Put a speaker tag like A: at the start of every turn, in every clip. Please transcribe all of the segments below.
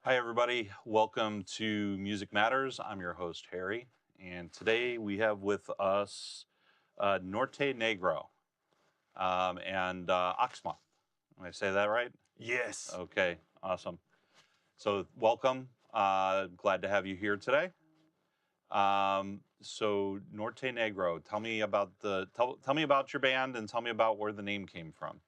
A: Hi, everybody. Welcome to Music Matters. I'm your host, Harry. And today we have with us Norte Negro and Oxmoth. Am I say that right?
B: Yes.
A: Okay, awesome. So, welcome. Glad to have you here today. So, Norte Negro, tell me about your band and tell me about where the name came from.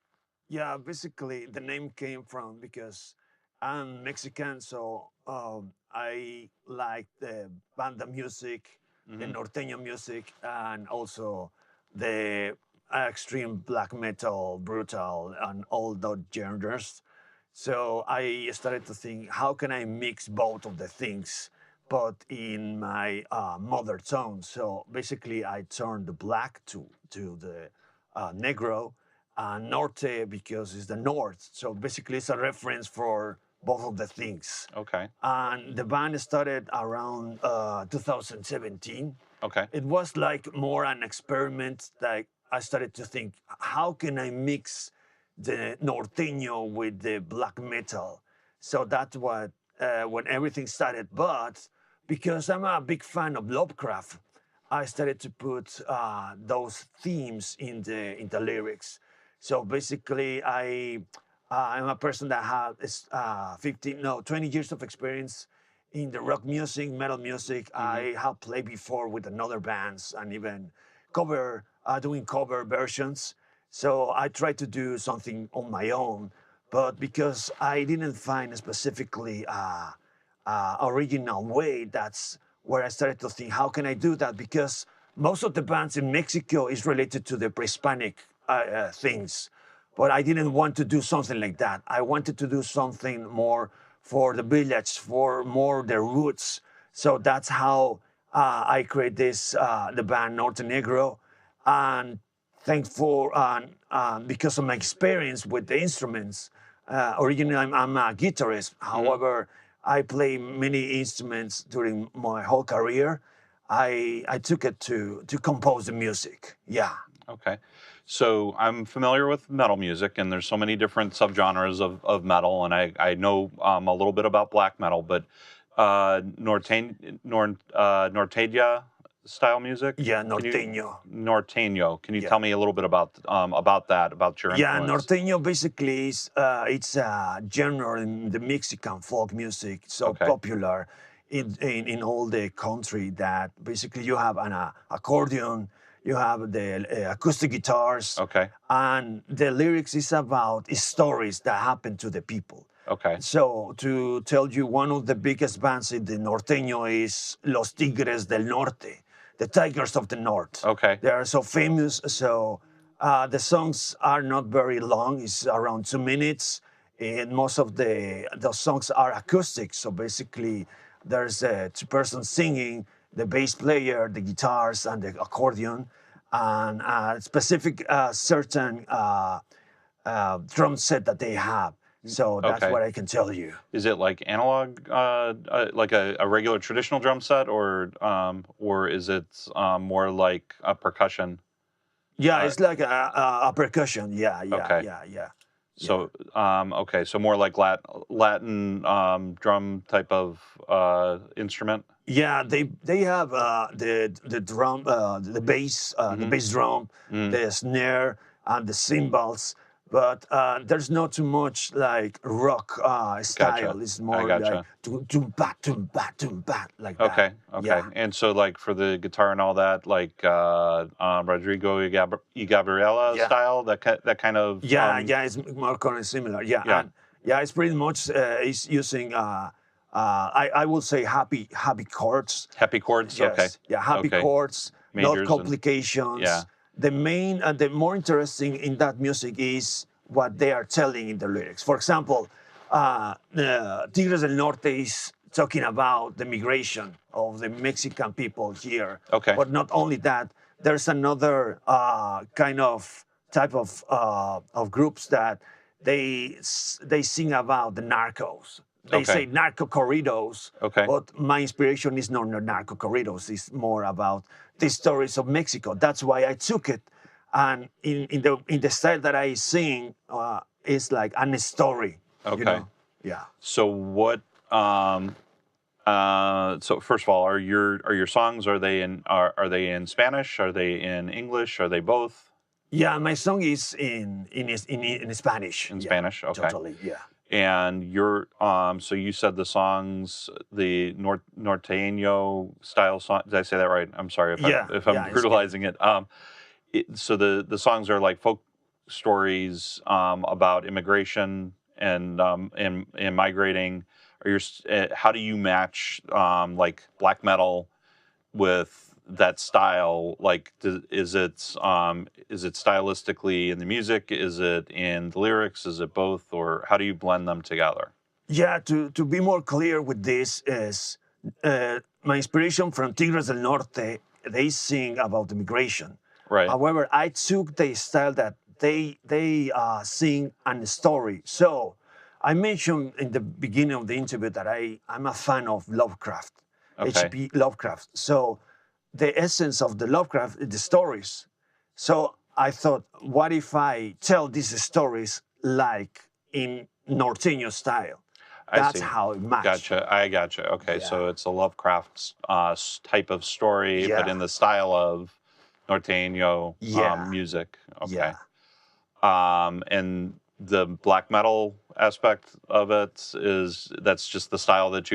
B: Yeah, basically the name came from because I'm Mexican, so I like the banda music, the
A: Hmm.
B: norteño music, and also the extreme black metal, brutal, and all those genres. So I started to think, how can I mix both of the things, but in my mother tongue? So basically, I turned the black to the negro, Norte because it's the north. So basically, it's a reference for both of the things.
A: Okay.
B: And the band started around 2017.
A: Okay.
B: It was like more an experiment. Like I started to think, how can I mix the norteño with the black metal? So that's what when everything started. But because I'm a big fan of Lovecraft, I started to put those themes in the lyrics. So basically, I'm a person that has 15, no, 20 years of experience in the rock music, metal music.
A: Hmm.
B: I have played before with another bands and even doing cover versions. So I tried to do something on my own, but because I didn't find specifically original way, that's where I started to think, how can I do that? Because most of the bands in Mexico is related to the pre-Hispanic things, but I didn't want to do something like that. I wanted to do something more for the village, for more the roots. So that's how I create the band Norte Negro, and thankful because of my experience with the instruments. Originally, I'm a guitarist.
A: Hmm.
B: However, I play many instruments during my whole career. I took it to compose the music. Yeah.
A: Okay. So I'm familiar with metal music, and there's so many different subgenres of metal, and I know a little bit about black metal, but Norteña style music.
B: Yeah,
A: Can you
B: norteño.
A: Norteño? Can you
B: Yeah.
A: tell me a little bit about that, about your
B: Yeah,
A: influence?
B: norteño basically is it's a genre in the Mexican folk music, so
A: Okay.
B: popular in all the country that basically you have an accordion, you have the acoustic guitars,
A: Okay.
B: and the lyrics is about stories that happen to the people.
A: Okay.
B: So to tell you, one of the biggest bands in the norteño is Los Tigres del Norte, the Tigers of the North.
A: Okay.
B: They are so famous. So the songs are not very long. It's around 2 minutes, and most of the songs are acoustic. So basically, there's two persons singing, the bass player, the guitars, and the accordion, and a specific certain drum set that they have. So that's
A: Okay.
B: what I can tell you.
A: Is it like analog, like a regular traditional drum set, or is it more like a percussion?
B: Yeah,
A: Uh,
B: it's like a percussion. Yeah, yeah,
A: okay.
B: yeah, yeah, yeah.
A: So, okay, so more like Latin drum type of instrument.
B: Yeah, they have the drum, the
A: Mm-hmm.
B: bass drum,
A: Mm,
B: the snare, and the cymbals. But there's not too much like rock
A: gotcha.
B: style. It's
A: I
B: more like
A: gotcha.
B: tum bat like that.
A: Okay,
B: Yeah.
A: okay. And so, like for the guitar and all that, like Rodrigo y Gabriela
B: Yeah.
A: style, that kind of
B: Yeah, it's more kind of similar. Yeah,
A: yeah,
B: and yeah, it's pretty much it's using I will say happy chords.
A: happy chords. Okay,
B: Yes, yeah, happy
A: okay,
B: chords, not
A: majors and yeah.
B: complications. The main and the more interesting in that music is what they are telling in the lyrics. For example, Tigres del Norte is talking about the migration of the Mexican people here,
A: Okay,
B: but not only that. There's another kind of type of groups that they sing about the narcos. They say
A: okay,
B: narco corridos,
A: okay.
B: but my inspiration is not narco corridos. It's more about the stories of Mexico. That's why I took it, and in the style that I sing, it's like a story, you
A: Okay.
B: know. Yeah.
A: So what So first of all, are your songs, are they in Spanish? Are they in English? Are they both
B: Yeah, my song is in Spanish.
A: in
B: Yeah,
A: Spanish? Okay.
B: totally. Yeah.
A: And so you said the songs, the norteño style song. Did I say that right? I'm sorry
B: Yeah,
A: if I'm
B: yeah, it's good.
A: brutalizing it. So the songs are like folk stories about immigration and migrating. How do you match like black metal with that style? Like, is it stylistically in the music? Is it in the lyrics? Is it both, or how do you blend them together?
B: Yeah, to be more clear with this is my inspiration from Tigres del Norte. They sing about immigration.
A: Right.
B: However, I took the style that they sing and story. So I mentioned in the beginning of the interview that I'm a fan of Lovecraft,
A: Okay.
B: H.P. Lovecraft. So the essence of the Lovecraft is the stories. So I thought, what if I tell these stories like in Norteño style?
A: I
B: That's
A: see.
B: how it matched.
A: Gotcha. I gotcha. Okay,
B: Yeah,
A: so it's a Lovecraft type of story, but
B: yeah,
A: in the style of norteño
B: yeah,
A: music.
B: yeah.
A: Okay. And the black metal aspect of it that's just the style that's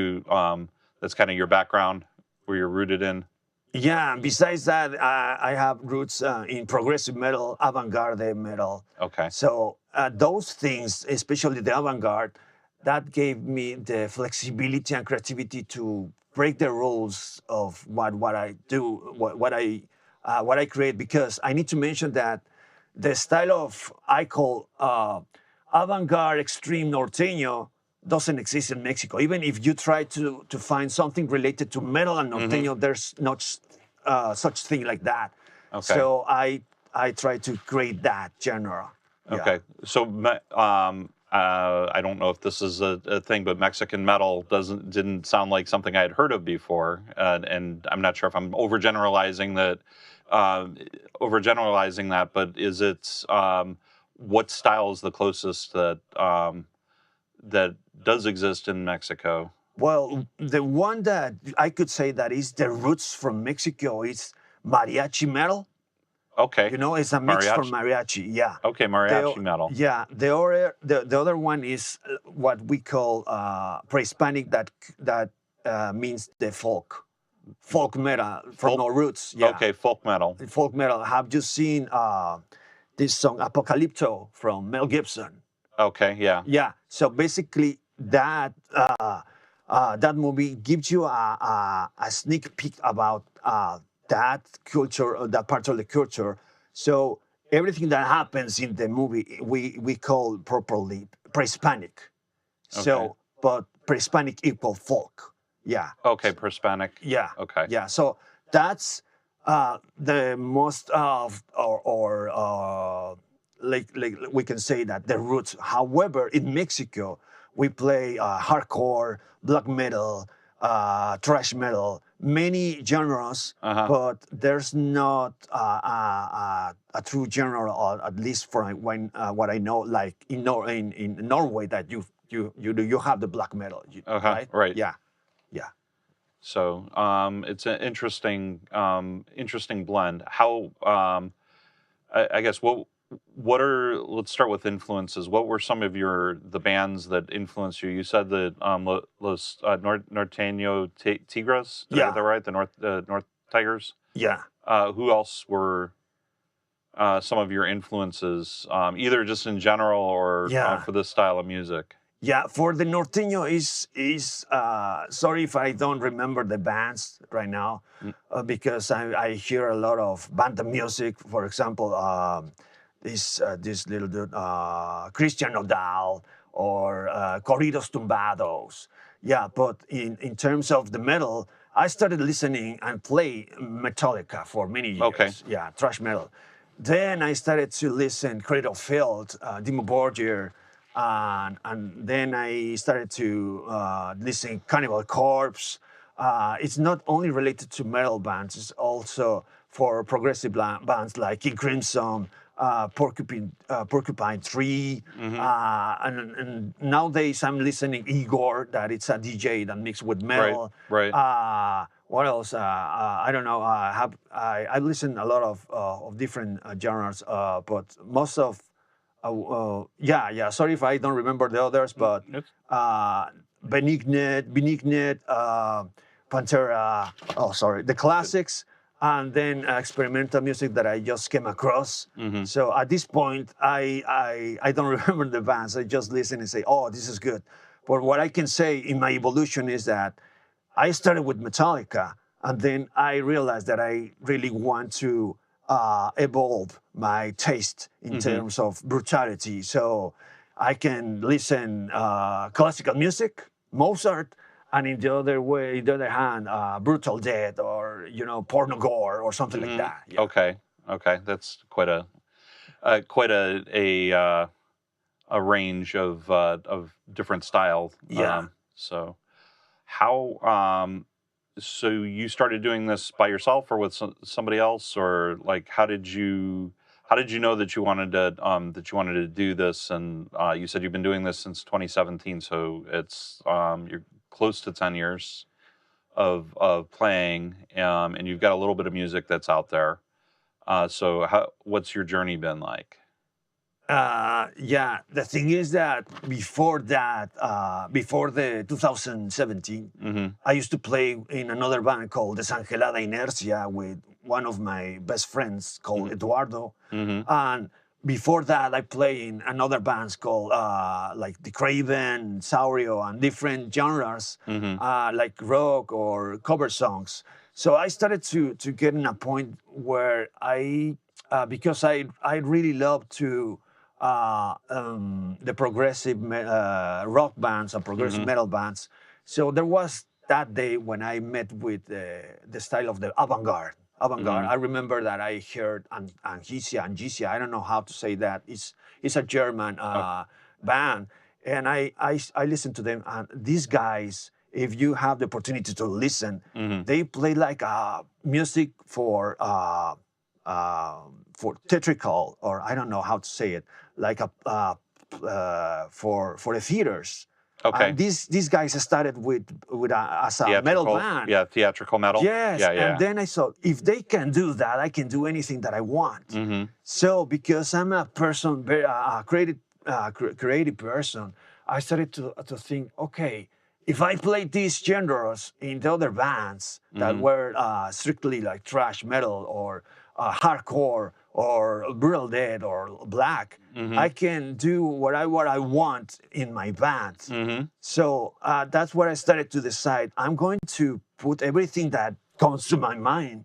A: kind of your background, where you're rooted in.
B: Yeah, besides that, I have roots in progressive metal, avant-garde metal.
A: Okay.
B: So those things, especially the avant-garde, that gave me the flexibility and creativity to break the rules of what I do, what I create. Because I need to mention that the style of I call avant-garde extreme norteño doesn't exist in Mexico. Even if you try to find something related to metal and
A: Mm-hmm.
B: norteño, there's not such thing like that.
A: Okay.
B: So I try to create that genre. Yeah.
A: Okay. So, I don't know if this is a thing, but Mexican metal didn't sound like something I had heard of before, and I'm not sure if I'm uh, overgeneralizing that. But what style is the closest that does exist in Mexico?
B: Well, the one that I could say that is the roots from Mexico is mariachi metal.
A: Okay,
B: You know, it's a mix from
A: mariachi.
B: mariachi. Yeah.
A: Okay, mariachi metal.
B: Yeah, the other one is what we call pre-Hispanic, that means the folk metal from
A: Folk.
B: our roots. Yeah,
A: Okay, folk metal.
B: folk metal. Have you seen this song Apocalypto from Mel Gibson?
A: Okay, yeah.
B: Yeah. So basically, that movie gives you a sneak peek about that culture, that part of the culture. So everything that happens in the movie, we call properly pre-Hispanic. So,
A: Okay.
B: but pre-Hispanic equal folk. Yeah.
A: Okay, Hispanic.
B: Yeah.
A: Okay.
B: Yeah. So that's the most of, or like we can say that the roots. However, in Mexico, we play hardcore, black metal, thrash metal, many genres,
A: Uh-huh.
B: but there's not a true genre, or at least for what I know, like in Norway, that you have the black metal,
A: Uh-huh.
B: right?
A: Right.
B: Yeah, yeah.
A: So it's an interesting blend. How I guess let's start with influences. What were some of the bands that influenced you? You said that Los Norteño Tigres. Did I get
B: Yeah,
A: that right? The North Tigers.
B: yeah.
A: Who else were some of your influences, either just in general or
B: Yeah,
A: for this style of music?
B: yeah. For the norteño is sorry if I don't remember the bands right now,
A: Mm.
B: because I hear a lot of banda music. For example, this little dude, Christian Nodal, or Corridos Tumbados. Yeah, but in terms of the metal, I started listening and play Metallica for many
A: Okay.
B: years. Yeah, thrash metal. Then I started to listen Cradle Field, Dimmu Borgir, and then I started to listen Cannibal Corpse. It's not only related to metal bands; it's also for progressive bands like King Crimson, Porcupine Tree, and nowadays I'm listening Igor, that it's a DJ that mixed with
A: Right.
B: metal.
A: Right.
B: What else? I don't know. I listen a lot of different genres, but most of yeah. Sorry if I don't remember the others, but
A: It's,
B: Benignit, Pantera. Oh, sorry, the classics, and then experimental music that I just came across. So at this point, I don't remember the bands. I just listen and say, oh, this is good. But what I can say in my evolution is that I started with Metallica, and then I realized that I really want to evolve my taste in terms of brutality. So I can listen classical music, Mozart, and in the other hand, brutal death or porno gore or something like that. Yeah.
A: Okay. Okay. That's quite a range of different styles.
B: Yeah.
A: So how so you started doing this by yourself or with somebody else, or like how did you know that you wanted to do this? And you said you've been doing this since 2017, so it's you're close to 10 years of playing, and you've got a little bit of music that's out there. So what's your journey been like?
B: Yeah, the thing is that before that, before the 2017, I used to play in another band called Desangelada Inercia with one of my best friends called Eduardo. And before that, I play in another bands called like The Craven, Saurio, and different genres like rock or cover songs. So I started to get in a point where because I really love to the progressive rock bands and progressive metal bands. So there was that day when I met with the style of the avant-garde. Avant-garde. I remember that I heard Angisia. I don't know how to say that. It's a German band, and I listened to them. And these guys, if you have the opportunity to listen, they play like music for theatrical, or I don't know how to say it, like for the theaters.
A: Okay.
B: And these guys started as a metal band.
A: Yeah, theatrical metal.
B: Yes,
A: Yeah.
B: and then I thought, if they can do that, I can do anything that I want. So because I'm a person, creative person, I started to think, okay, if I play these genres in the other bands that were strictly like thrash metal or hardcore or brutal death or black, I can do what I want in my band. So that's where I started to decide I'm going to put everything that comes to my mind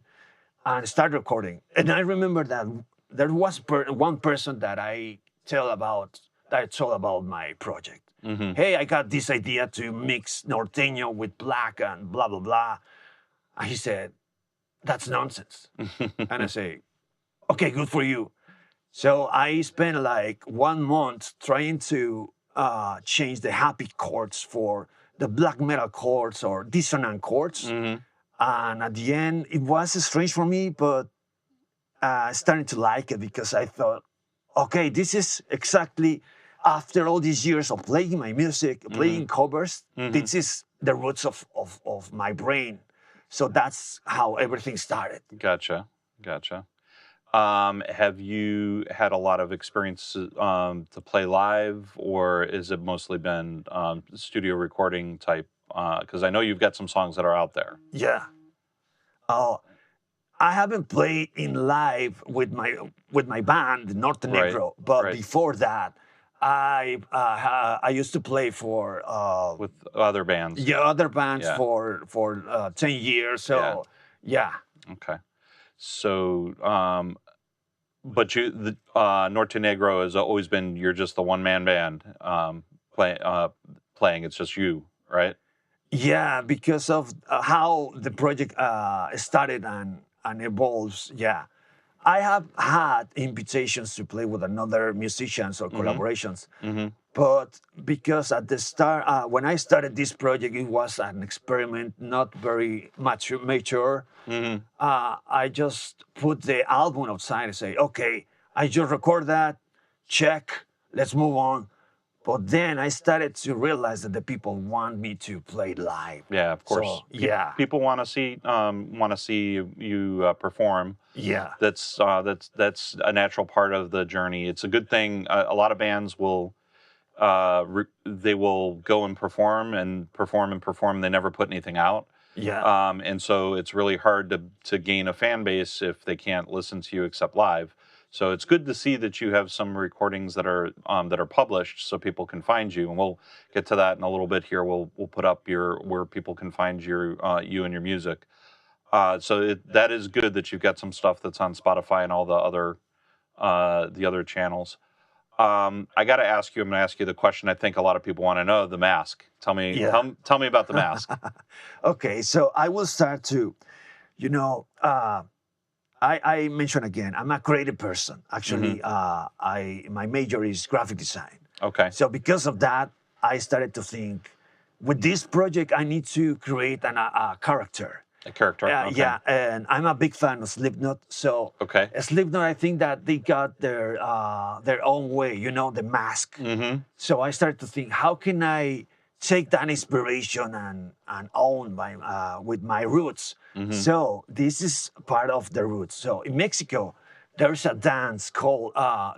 B: and start recording. And I remember that there was one person that I told about my project. Hey, I got this idea to mix norteño with black and blah blah blah. And he said, "That's nonsense." And I say, "Okay, good for you." So I spent like 1 month trying to change the happy chords for the black metal chords or dissonant chords. And at the end, it was strange for me, but I started to like it because I thought, okay, this is exactly after all these years of playing my music, playing covers, this is the roots of my brain. So that's how everything started.
A: Gotcha. Have you had a lot of experience to play live, or is it mostly been studio recording type? Because I know you've got some songs that are out there.
B: Yeah. I haven't played in live with my band, Norte, Negro, but before that, I used to play for
A: with other bands.
B: Yeah, other bands for 10 years. So yeah.
A: Okay. So, but Norte Negro has always been, you're just the one-man band playing. It's just you, right?
B: Yeah, because of how the project started and evolves. Yeah, I have had invitations to play with another musicians or collaborations, but because at the start, when I started this project, it was an experiment, not very mature. I just put the album outside and say, okay, I just record that, check, let's move on. But then I started to realize that the people want me to play live.
A: Yeah, of course.
B: So yeah,
A: People want to see you perform.
B: yeah,
A: That's a natural part of the journey. It's a good thing. A lot of bands will they will go and perform and perform and perform. They never put anything out.
B: yeah,
A: And so it's really hard to gain a fan base if they can't listen to you except live. So it's good to see that you have some recordings that are published, so people can find you. And we'll get to that in a little bit here. We'll put up your where people can find you and your music. That is good that you've got some stuff that's on Spotify and all the other channels. I got to ask you. I'm going to ask you the question I think a lot of people want to know: the mask. Tell me,
B: yeah.
A: tell me about the mask.
B: Okay, so I will start to, you know, I mentioned again, I'm a creative person. Actually, my major is graphic design.
A: Okay.
B: So because of that, I started to think, with this project, I need to create a character.
A: A character. Okay.
B: Yeah, and I'm a big fan of Slipknot. So
A: Okay.
B: Slipknot, I think that they got their own way, the mask.
A: Mm-hmm.
B: So I started to think, how can I take that inspiration and own with my roots?
A: Mm-hmm.
B: So this is part of the roots. So in Mexico, there's a dance called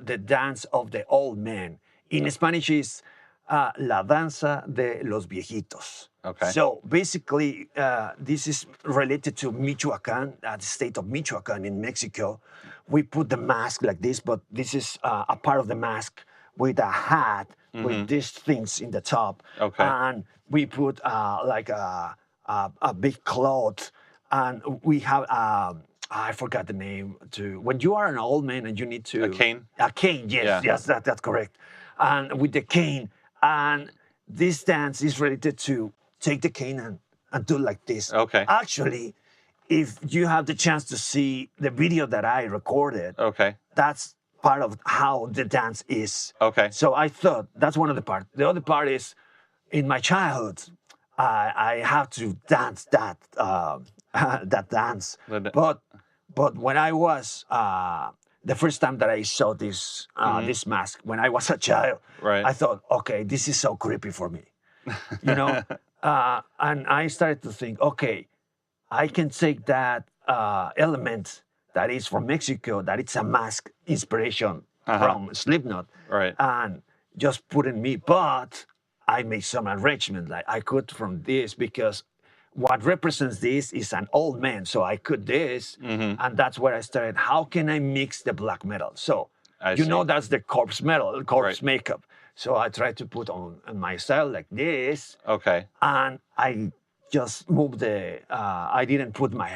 B: the dance of the old men. In Spanish, is la danza de los viejitos.
A: Okay.
B: So basically, this is related to Michoacan, the state of Michoacan in Mexico. We put the mask like this, but this is a part of the mask with a hat with these things in the top.
A: Okay.
B: And we put like a big cloth, and we have I forgot the name. When you are an old man and you need to
A: A cane.
B: A cane, yes,
A: Yeah.
B: yes, that's correct. And with the cane, and this dance is related to take the cane and do like this.
A: Okay.
B: Actually, if you have the chance to see the video that I recorded,
A: Okay.
B: that's part of how the dance is.
A: Okay.
B: So I thought that's one of the parts. The other part is, in my childhood, I have to dance that that dance. But when I was the first time that I saw this this mask, when I was a child,
A: Right.
B: I thought, okay, this is so creepy for me, and I started to think, okay, I can take that element that is from Mexico, that it's a mask inspiration from Slipknot,
A: Right.
B: and just put in me. But I made some arrangement, like I cut from this because what represents this is an old man. So I cut this, and that's where I started. How can I mix the black metal? So
A: I see.
B: that's the corpse metal, corpse
A: Right.
B: makeup. So I tried to put on my style like this,
A: Okay.
B: and I just moved I didn't put my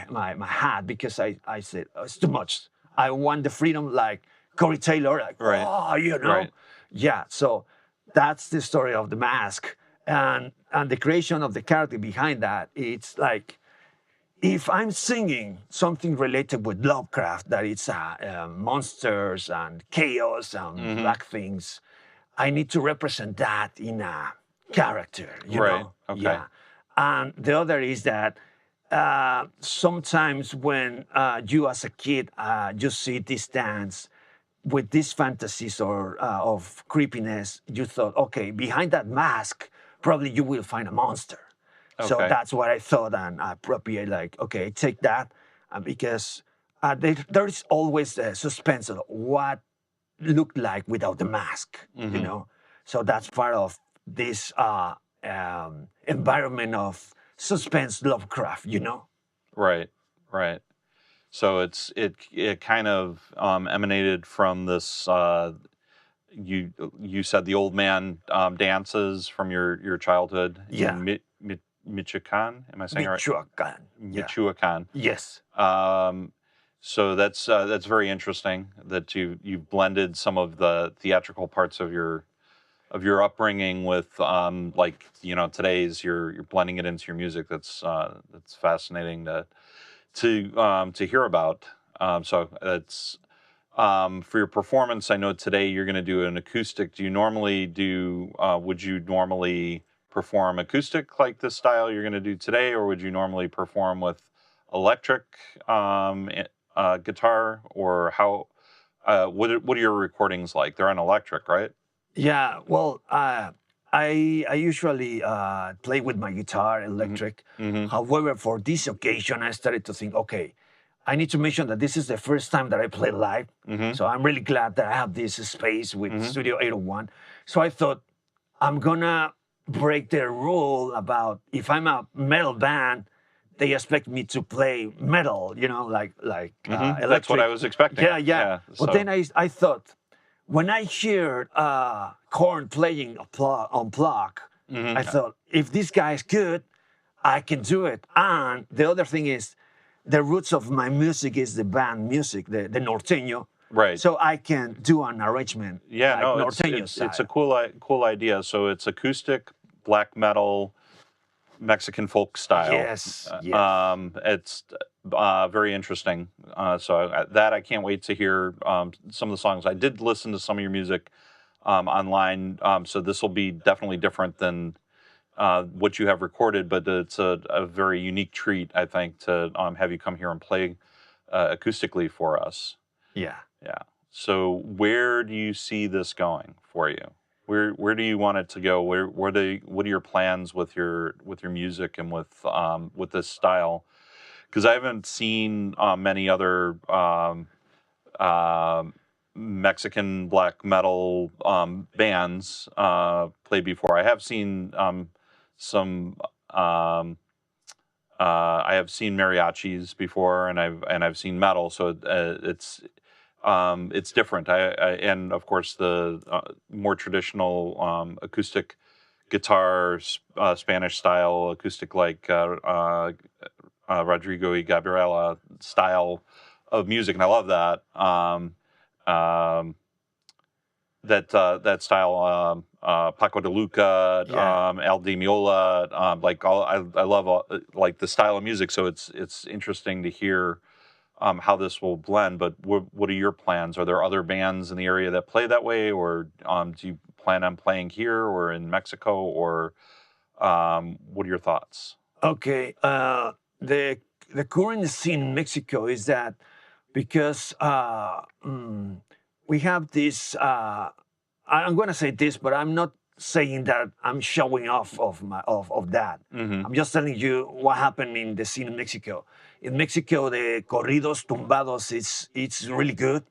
B: hat because I said, oh, it's too much. I want the freedom like Corey Taylor, like,
A: Right.
B: oh,
A: Right.
B: Yeah, so that's the story of the mask. And the creation of the character behind that, it's like, if I'm singing something related with Lovecraft, that it's monsters and chaos and black things, I need to represent that in a character, you
A: Right.
B: know?
A: Okay.
B: Yeah. And the other is that sometimes when you as a kid, you see this dance with these fantasies or of creepiness, you thought, okay, behind that mask, probably you will find a monster. So
A: Okay.
B: that's what I thought, and I appropriate, like, okay, take that, because there is always a suspense of what looked like without the mask, So that's part of this environment of suspense Lovecraft.
A: Right. Right. So it kind of emanated from this. You said the old man dances from your childhood.
B: Yeah.
A: In Michoacan. Am I saying it right?
B: Michoacan. Yeah.
A: Michoacan.
B: Yes.
A: So that's very interesting that you've blended some of the theatrical parts of your upbringing with like today's you're blending it into your music. That's fascinating to hear about. So that's for your performance. I know today you're going to do an acoustic. Do you normally do? Would you normally perform acoustic like this style you're going to do today, or would you normally perform with electric guitar, or What are your recordings like? They're on electric, right?
B: Yeah, well, I usually play with my guitar
A: Mm-hmm.
B: electric.
A: Mm-hmm.
B: However, for this occasion, I started to think, okay, I need to mention that this is the first time that I play live.
A: Mm-hmm.
B: So I'm really glad that I have this space with
A: Mm-hmm.
B: Studio 801. So I thought I'm gonna break the rule about if I'm a metal band, they expect me to play metal,
A: Mm-hmm. That's what I
B: electric.
A: was expecting.
B: Yeah, yeah.
A: Yeah.
B: But
A: So.
B: then I thought when I heard Korn playing unplugged, I
A: Mm-hmm.
B: thought if this guy is good, I can do it. And the other thing is, the roots of my music is the band music, the norteño.
A: Right.
B: So I can do an arrangement
A: Yeah.
B: like
A: No.
B: norteño
A: It's a
B: style.
A: cool idea. So it's acoustic, black metal, Mexican folk style.
B: Yes, yes.
A: It's very interesting. That I can't wait to hear some of the songs. I did listen to some of your music online, so this will be definitely different than what you have recorded, but it's a very unique treat, I think, to have you come here and play acoustically for us.
B: Yeah.
A: Yeah. So where do you see this going for you? Where do you want it to go? What are your plans with your music and with this style? Because I haven't seen many other um, Mexican black metal bands play before. I have seen some. I have seen mariachis before, and I've seen metal, so it's different. And of course the more traditional acoustic guitar, Spanish style acoustic, like Rodrigo y Gabriela style of music, and I love that. Um, that style, Paco de Luca,
B: Yeah.
A: El Di Meola, I love like the style of music. So it's interesting to hear how this will blend. But what are your plans? Are there other bands in the area that play that way, or do you plan on playing here or in Mexico, or what are your thoughts?
B: Okay. The current scene in Mexico is that because we have this. I'm going to say this, but I'm not saying that I'm showing off of that.
A: Mm-hmm.
B: I'm just telling you what happened in the scene in Mexico. In Mexico, the corridos tumbados it's really good.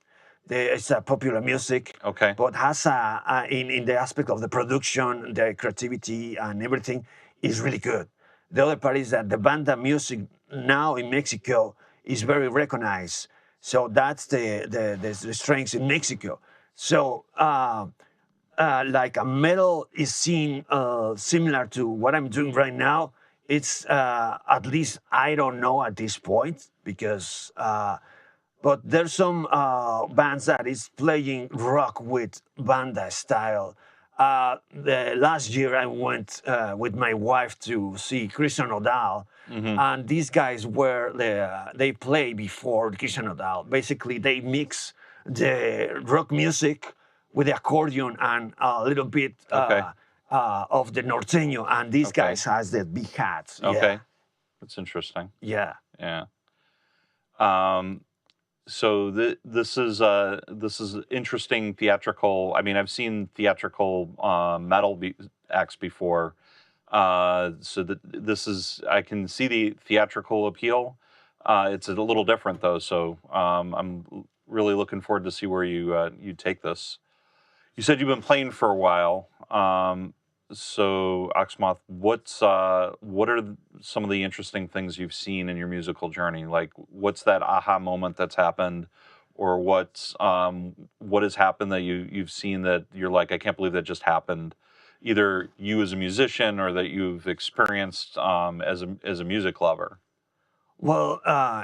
B: It's a popular music,
A: Okay.
B: but has in the aspect of the production, the creativity, and everything is really good. The other part is that the banda music now in Mexico is very recognized. So that's the strengths in Mexico. So like a metal is seen similar to what I'm doing right now. It's at least I don't know at this point because but there's some bands that is playing rock with banda style. The last year I went with my wife to see Christian O'Dowd,
A: Mm-hmm.
B: and these guys were they play before Christian O'Dowd. Basically, they mix the rock music with the accordion and a little bit
A: Okay.
B: of the norteño, and these
A: Okay.
B: guys has the big hats.
A: Okay. That's interesting.
B: Yeah.
A: Yeah. So this is interesting theatrical. I mean, I've seen theatrical acts before. This is, I can see the theatrical appeal. It's a little different though, so I'm really looking forward to see where you take this. You said you've been playing for a while. So Oxmoth, what are some of the interesting things you've seen in your musical journey? Like, what's that aha moment that's happened, or what has happened that you've seen that you're like, I can't believe that just happened, either you as a musician or that you've experienced as a music lover.
B: Well,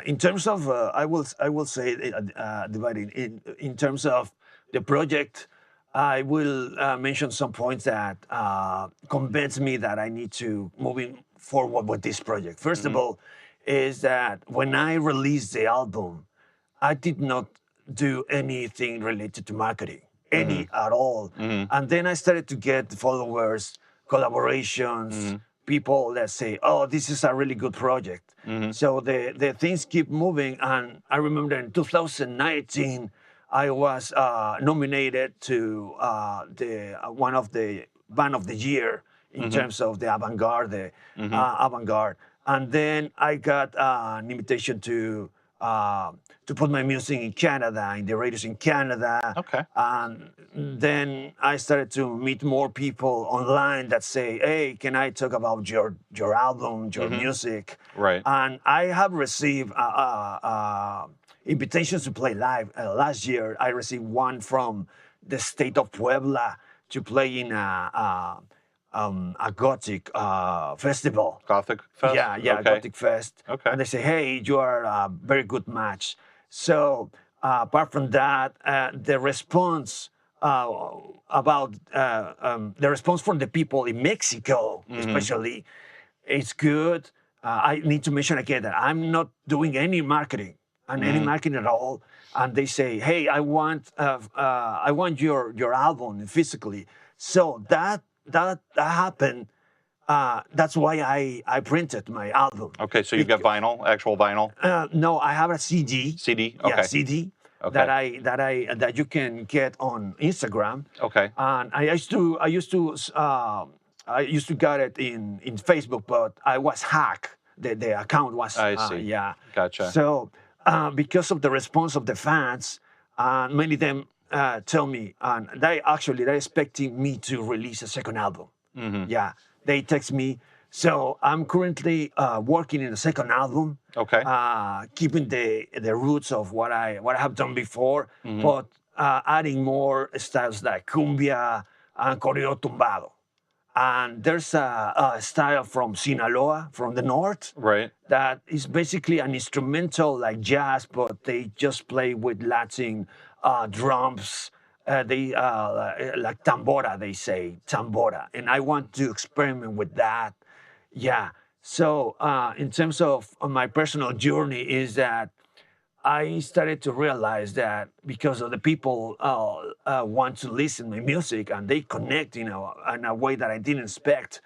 B: in terms of, I will say, dividing in terms of the project, I will mention some points that convince me that I need to moving forward with this project. First of
A: Mm-hmm.
B: all, is that when I released the album, I did not do anything related to marketing, any at all.
A: Mm-hmm.
B: And then I started to get followers, collaborations,
A: Mm-hmm.
B: people that say, "Oh, this is a really good project."
A: Mm-hmm.
B: So the things keep moving. And I remember in 2019, I was nominated to the one of the band of the year in terms of the avant-garde, avant-garde. And then I got an invitation to put my music in Canada, in the radios in Canada.
A: Okay.
B: And then I started to meet more people online that say, "Hey, can I talk about your album, your music?"
A: Right.
B: And I have received invitations to play live. Last year, I received one from the state of Puebla to play in a Gothic festival.
A: Gothic Fest?
B: Yeah,
A: Okay.
B: Gothic Fest.
A: Okay.
B: And they say, "Hey, you are a very good match." So apart from that, the response about the response from the people in Mexico, especially, it's good. I need to mention again that I'm not doing any marketing and any marketing at all. And they say, "Hey, I want your album physically." So that happened. That's why I printed my album.
A: Okay, so you've got vinyl, actual vinyl?
B: No, I have a CD.
A: CD?
B: Yeah,
A: Okay.
B: CD
A: Okay.
B: that you can get on Instagram.
A: Okay.
B: And I used to get it in Facebook, but I was hacked. The account was.
A: I see.
B: Yeah.
A: Gotcha.
B: So because of the response of the fans, many of them tell me, and they're expecting me to release a second album. Yeah, they text me. So I'm currently working in a second album.
A: Okay.
B: Keeping the roots of what I have done before, but adding more styles like cumbia and corrido tumbado. And there's a style from Sinaloa, from the north,
A: Right.
B: that is basically an instrumental like jazz, but they just play with Latin drums. They like tambora, they say tambora, and I want to experiment with that. Yeah. So in terms of my personal journey, is that I started to realize that because of the people want to listen to my music and they connect, in a way that I didn't expect.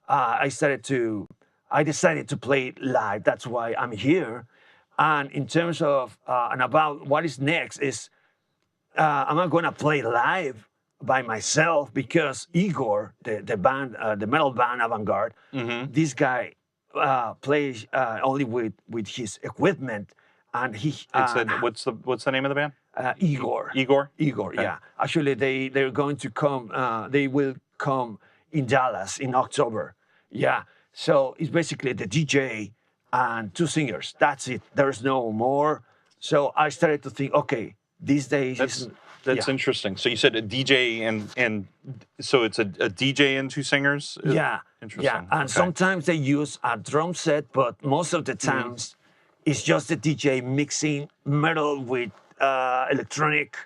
B: I decided to play it live. That's why I'm here. And in terms of and about what is next is I'm not going to play live by myself because Igor, the band, the metal band Avantgarde, this guy plays only with his equipment, and he.
A: What's the name of the band?
B: Igor.
A: Igor?
B: Igor,
A: Okay.
B: yeah. Actually, they're going to come. They will come in Dallas in October. Yeah. So it's basically the DJ and two singers. That's it. There's no more. So I started to think, okay, these days.
A: That's
B: yeah.
A: interesting. So you said a DJ and so it's a DJ and two singers?
B: Yeah.
A: Interesting.
B: Yeah. And
A: Okay.
B: sometimes they use a drum set, but most of the times it's just the DJ mixing metal with electronic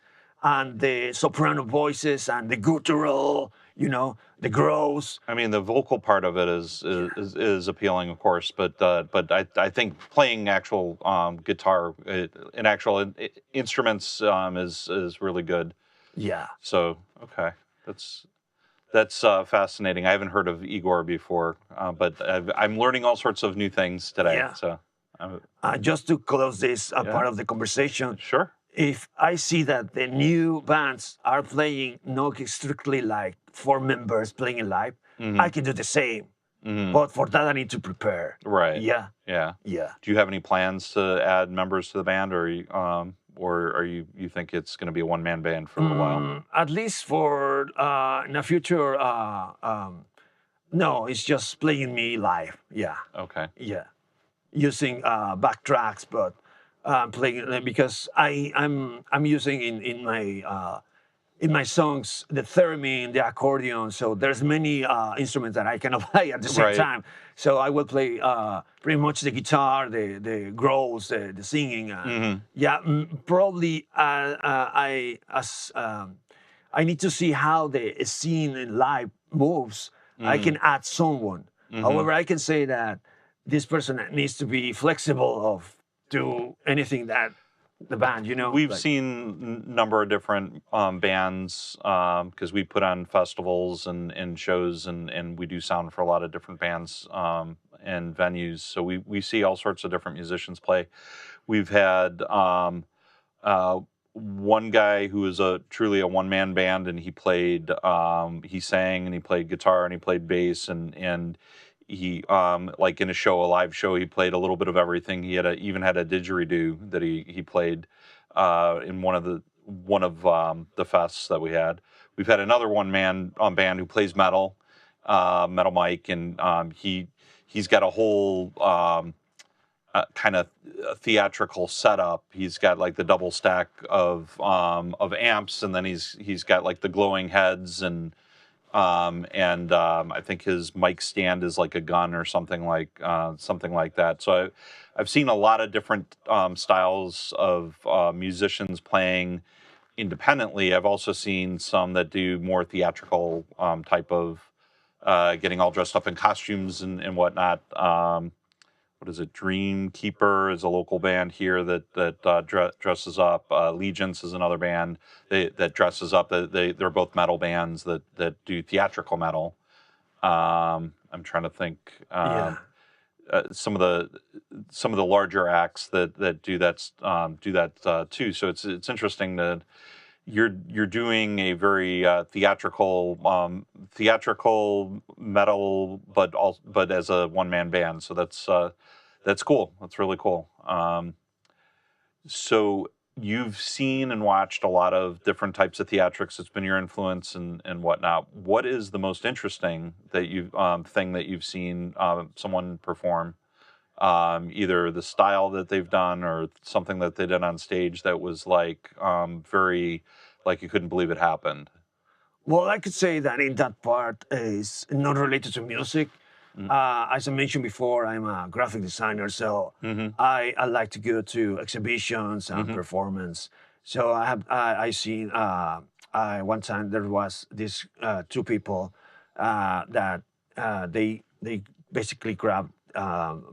B: and the soprano voices and the guttural, the growls.
A: I mean, the vocal part of it is appealing, of course, but I think playing actual guitar and actual instruments is really good.
B: Yeah.
A: So okay, that's fascinating. I haven't heard of Igor before, but I'm learning all sorts of new things today.
B: Yeah.
A: So
B: just to close this part of the conversation,
A: sure.
B: If I see that the new bands are playing not strictly like four members playing live, I can do the same. But for that, I need to prepare.
A: Right.
B: Yeah.
A: Yeah.
B: Yeah.
A: Do you have any plans to add members to the band, or are you think it's going to be a one-man band for a little while?
B: At least for in the future, no, it's just playing me live. Yeah.
A: Okay.
B: Yeah. Using backtracks, but playing because I'm using in my songs the theremin, the accordion. So there's many instruments that I can play at the same time. So I will play pretty much the guitar, the growls, the singing. Yeah, probably I need to see how the scene in live moves. I can add someone. However, I can say that this person needs to be flexible of do anything that the band,
A: We've seen a number of different bands because we put on festivals and shows and we do sound for a lot of different bands and venues. So we see all sorts of different musicians play. We've had one guy who was truly a one-man band, and he sang and he played guitar and he played bass, and he like in a show, a live show, he played a little bit of everything. He even had a didgeridoo that he played in one of the fests that we had. We've had another one-man band who plays metal, Metal Mike, and he's got a whole kind of theatrical setup. He's got like the double stack of amps, and then he's got like the glowing heads, and I think his mic stand is like a gun or something like that. So I've seen a lot of different styles of musicians playing independently. I've also seen some that do more theatrical type of getting all dressed up in costumes and whatnot. What is it? Dream Keeper is a local band here that dresses up. Allegiance is another band that dresses up. They're both metal bands that do theatrical metal. I'm trying to think.
B: Yeah.
A: Some of the larger acts that do that too. So it's interesting that you're doing a very theatrical metal, but as a one man band. So that's cool. That's really cool. So you've seen and watched a lot of different types of theatrics. It's been your influence and whatnot. What is the most interesting thing that you've seen someone perform? Either the style that they've done or something that they did on stage that was like very, like you couldn't believe it happened.
B: Well, I could say that in that part is not related to music. As I mentioned before, I'm a graphic designer, so I like to go to exhibitions and performance. So I seen one time there was these two people that they basically grab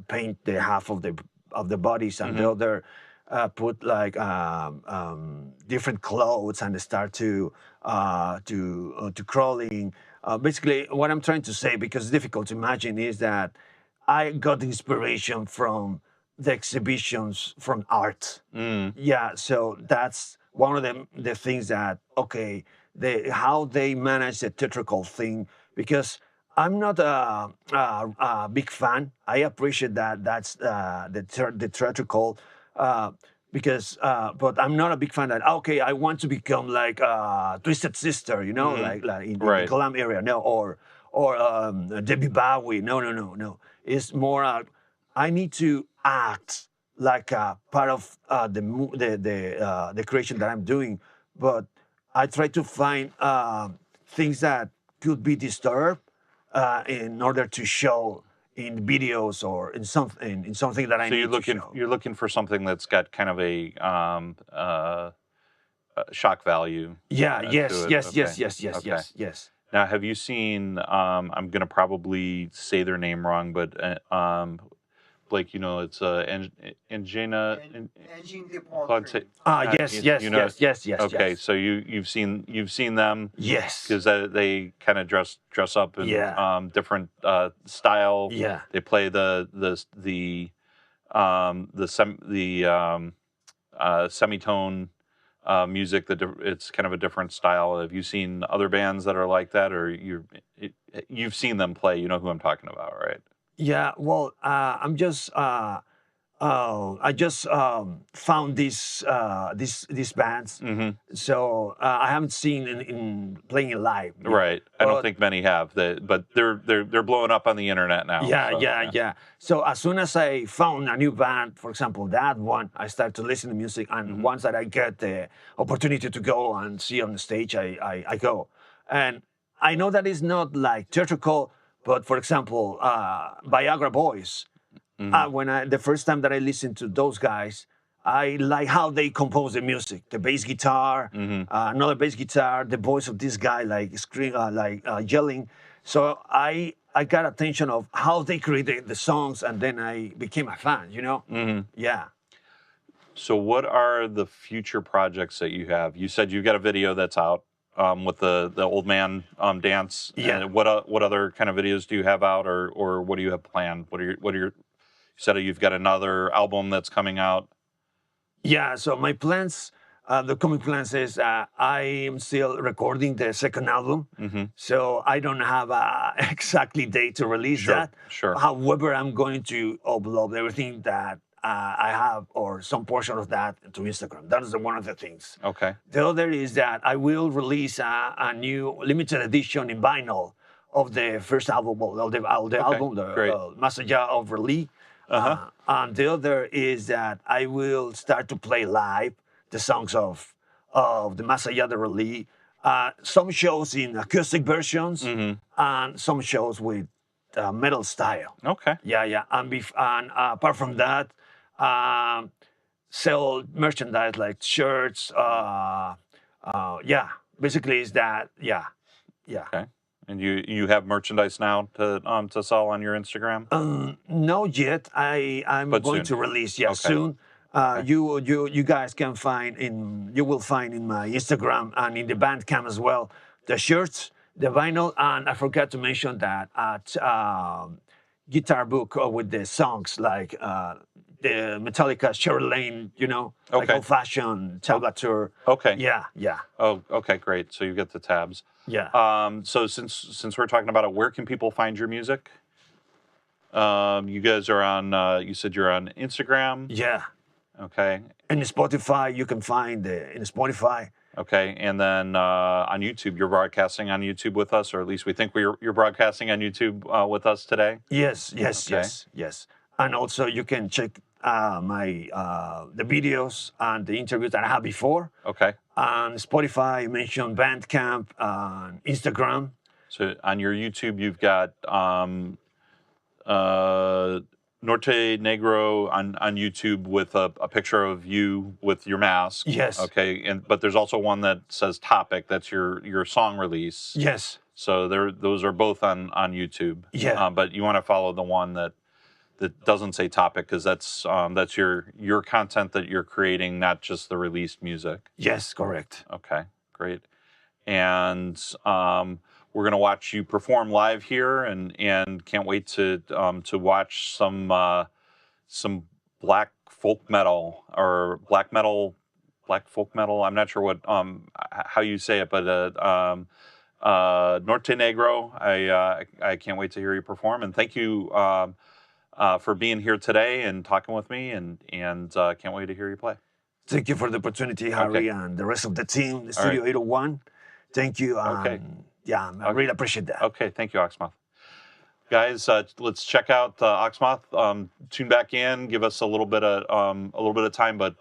B: paint the half of the bodies, and the other put like different clothes, and they start to crawling. Basically, what I'm trying to say, because it's difficult to imagine, is that I got inspiration from the exhibitions from art. Yeah, so that's one of the things that, okay, how they manage the theatrical thing, because I'm not a big fan. I appreciate that that's the theatrical, because but I'm not a big fan that, okay, I want to become like Twisted Sister, like in the
A: Right.
B: glam area, no, or Debbie Bowie. No. It's more I need to act like a part of the creation that I'm doing, but I try to find things that could be disturbed in order to show in videos or in something that I
A: So
B: need to show.
A: you're looking for something that's got kind of a shock value.
B: Yeah. Yes.
A: To it.
B: Yes.
A: Okay.
B: Yes. Yes. Yes.
A: Okay.
B: Yes. Yes.
A: Now, have you seen? I'm gonna probably say their name wrong, but Blake, it's Angina.
C: Engine the
A: Ponte-
C: portrait.
B: Yes. Yes.
A: you know-
B: Yes. Yes. Yes.
A: Okay,
B: Yes.
A: so you've seen them
B: Yes.
A: because they kind of dress up in
B: Yeah.
A: different style.
B: Yeah.
A: They play semitone music. It's kind of a different style. Have you seen other bands that are like that, or you've seen them play? You know who I'm talking about, right?
B: Yeah. Well, I just found these bands, so I haven't seen in playing it live.
A: Right. I don't
B: But-
A: think many have that, but they're blowing up on the internet now.
B: Yeah,
A: so,
B: yeah. So as soon as I found a new band, for example, that one, I start to listen to music, and once that I get the opportunity to go and see on the stage, I go. And I know that it's not like theatrical, but for example, Viagra Boys. The first time that I listened to those guys, I like how they compose the music, the bass guitar, another bass guitar, the voice of this guy like yelling. So I got attention of how they created the songs, and then I became a fan. Yeah.
A: So, what are the future projects that you have? You said you've got a video that's out with the old man dance.
B: Yeah.
A: And what other kind of videos do you have out, or what do you have planned? What are your you said you've got another album that's coming out.
B: Yeah, so my plans The coming plans is I am still recording the second album, so I don't have a exactly date to release that.
A: Sure.
B: However, I'm going to upload everything that I have or some portion of that to Instagram. That is one of the things.
A: Okay.
B: The other is that I will release a new limited edition in vinyl of the first album, of the album,
A: great.
B: the Más Allá of Raleigh. And the other is that I will start to play live the songs of the Más Allá de Raleigh. Some shows in acoustic versions and some shows with metal style.
A: Okay.
B: Yeah. And apart from that, sell merchandise like shirts. Basically is that. Yeah.
A: Okay. And you have merchandise now to sell on your Instagram?
B: No yet. I'm
A: But
B: going
A: soon.
B: to release
A: Okay.
B: soon. You guys can find you will find in my Instagram and in the Bandcamp as well the shirts, the vinyl, and I forgot to mention that at guitar book with the songs like the Metallica Cherry Lane, like
A: Okay.
B: old fashioned tablature.
A: Okay.
B: Yeah.
A: Oh, okay, great. So you get the tabs.
B: Yeah.
A: So since we're talking about it, where can people find your music? You guys are on. You said you're on Instagram.
B: Yeah.
A: Okay.
B: And Spotify, you can find in Spotify.
A: Okay, and then on YouTube, you're broadcasting on YouTube with us, or at least we think you're broadcasting on YouTube with us today.
B: Yes.
A: Okay.
B: Yes. And also you can check my the videos and the interviews that I had before.
A: Okay.
B: On Spotify, you mentioned Bandcamp, and Instagram.
A: So on your YouTube, you've got Norte Negro on YouTube with a picture of you with your mask.
B: Yes.
A: Okay, but there's also one that says Topic. That's your song release.
B: Yes.
A: So those are both on YouTube.
B: Yeah.
A: But you want to follow the one that doesn't say Topic because that's your content that you're creating, not just the released music.
B: Yes, correct.
A: Okay, great. And we're going to watch you perform live here, and can't wait to watch some black folk metal or black folk metal. I'm not sure what how you say it, but Norte Negro. I can't wait to hear you perform, and thank you for being here today and talking with me, and can't wait to hear you play.
B: Thank you for the opportunity, Harry, and the rest of the team, the Studio 801. Thank you.
A: Okay.
B: Yeah, I really appreciate that.
A: Okay, thank you, Oxmoth. Guys, let's check out Oxmoth. Tune back in. Give us a little bit of time, but.